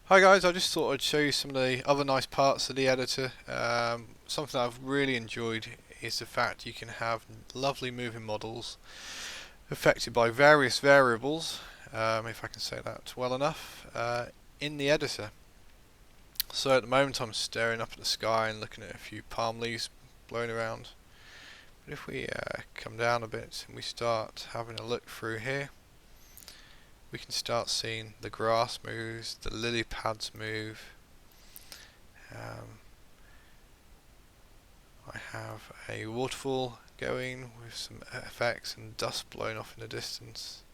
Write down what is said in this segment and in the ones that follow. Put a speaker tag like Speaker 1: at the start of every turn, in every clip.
Speaker 1: Hi guys, I just thought I'd show you some of the other nice parts of the editor. Something I've really enjoyed is the fact you can have lovely moving models affected by various variables, if I can say that well enough, in the editor. So at the moment I'm staring up at the sky and looking at a few palm leaves blowing around. But if we come down a bit and we start having a look through here, we can start seeing the grass moves, the lily pads move. Um, I have a waterfall going with some effects and dust blowing off in the distance.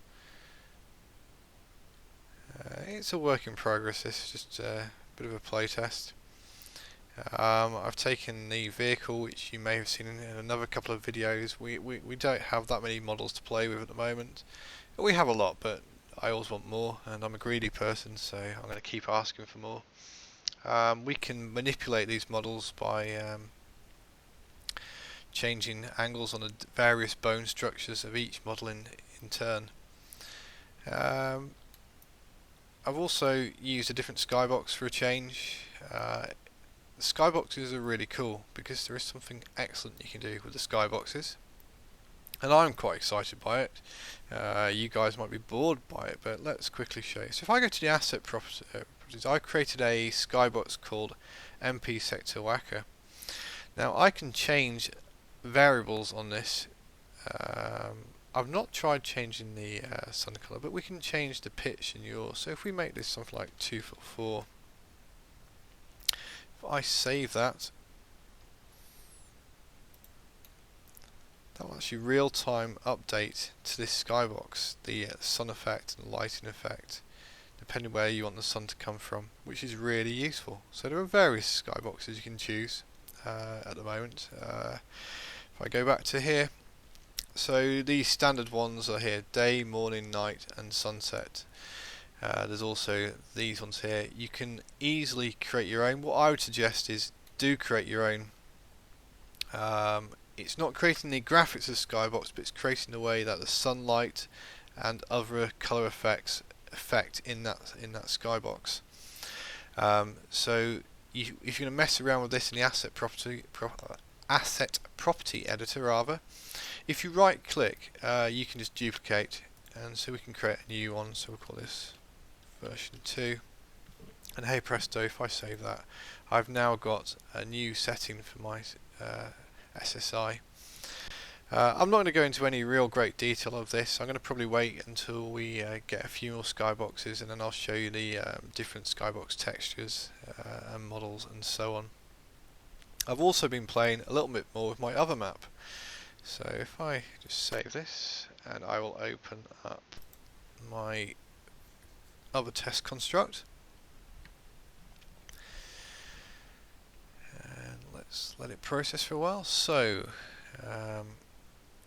Speaker 1: It's a work in progress, this is just a bit of a play test. I've taken the vehicle, which you may have seen in another couple of videos. We don't have that many models to play with at the moment. We have a lot, but I always want more, and I'm a greedy person, so I'm going to keep asking for more. We can manipulate these models by changing angles on the various bone structures of each model in turn. Um, I've also used a different skybox for a change. The skyboxes are really cool because there is something excellent you can do with the skyboxes, and I'm quite excited by it. You guys might be bored by it, but let's quickly show you. So if I go to the asset properties, I created a skybox called MP Sector Wakka. Now I can change variables on this. I've not tried changing the sun color, but we can change the pitch and yaw. So if we make this something like 2 4, if I save that, that will actually real-time update to this skybox the sun effect and lighting effect, depending where you want the sun to come from, which is really useful. So there are various skyboxes you can choose at the moment. If I go back to here, so these standard ones are here: day, morning, night and sunset. There's also these ones here. You can easily create your own. What I would suggest is do create your own. It's not creating the graphics of Skybox, but it's creating the way that the sunlight and other colour effects affect in that Skybox. So if you're going to mess around with this in the asset property editor rather, if you right click, you can just duplicate, and so we can create a new one. So we'll call this version 2, and hey presto, if I save that, I've now got a new setting for my SSI. I'm not going to go into any real great detail of this. I'm going to probably wait until we get a few more skyboxes, and then I'll show you the different skybox textures and models and so on. I've also been playing a little bit more with my other map. So if I just save this, and I will open up my other test construct, and let's let it process for a while. So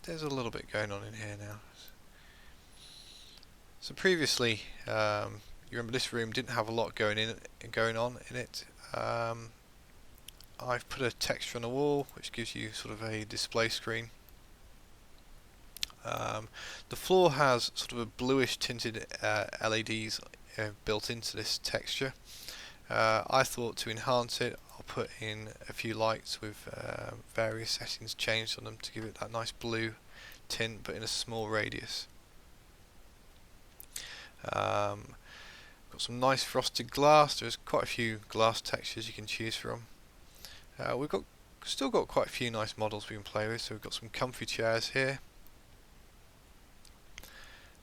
Speaker 1: there's a little bit going on in here now. So previously, you remember this room didn't have a lot going on in it. I've put a texture on the wall, which gives you sort of a display screen. The floor has sort of a bluish tinted LEDs built into this texture. I thought to enhance it, I'll put in a few lights with various settings changed on them to give it that nice blue tint, but in a small radius. Got some nice frosted glass. There's quite a few glass textures you can choose from. We've still got quite a few nice models we can play with. So we've got some comfy chairs here.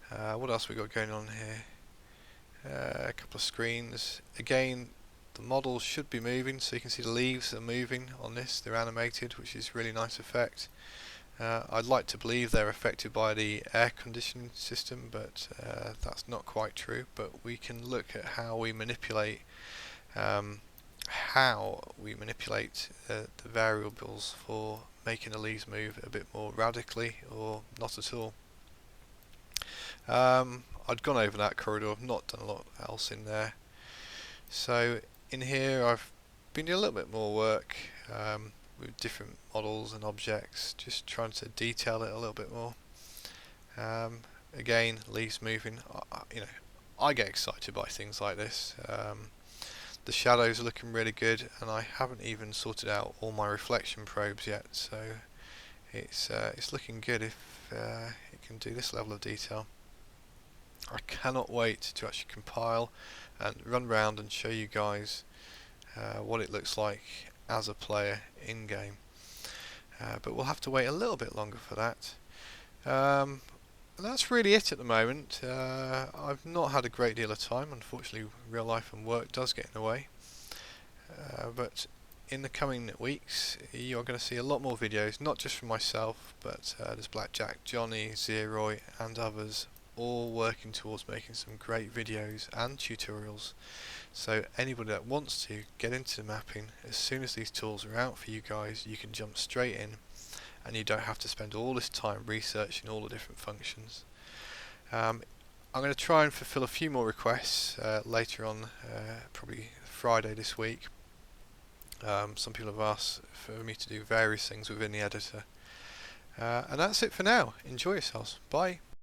Speaker 1: What else we got going on here? A couple of screens. Again, the models should be moving, so you can see the leaves are moving on this. They're animated, which is a really nice effect. I'd like to believe they're affected by the air conditioning system, but that's not quite true. But we can look at how we manipulate the variables for making the leaves move a bit more radically or not at all. I'd gone over that corridor, I've not done a lot else in there. So in here I've been doing a little bit more work with different models and objects, just trying to detail it a little bit more. Again, leaves moving. I get excited by things like this. The shadows are looking really good, and I haven't even sorted out all my reflection probes yet, so it's looking good if it can do this level of detail. I cannot wait to actually compile and run around and show you guys what it looks like as a player in game. But we'll have to wait a little bit longer for that. That's really it at the moment. I've not had a great deal of time. Unfortunately, real life and work does get in the way. But in the coming weeks, you're going to see a lot more videos, not just from myself, but there's Blackjack, Johnny, Zeroy, and others, all working towards making some great videos and tutorials. So anybody that wants to get into the mapping, as soon as these tools are out for you guys, you can jump straight in, and you don't have to spend all this time researching all the different functions. I'm going to try and fulfill a few more requests later on, probably Friday this week. Some people have asked for me to do various things within the editor. And that's it for now. Enjoy yourselves. Bye.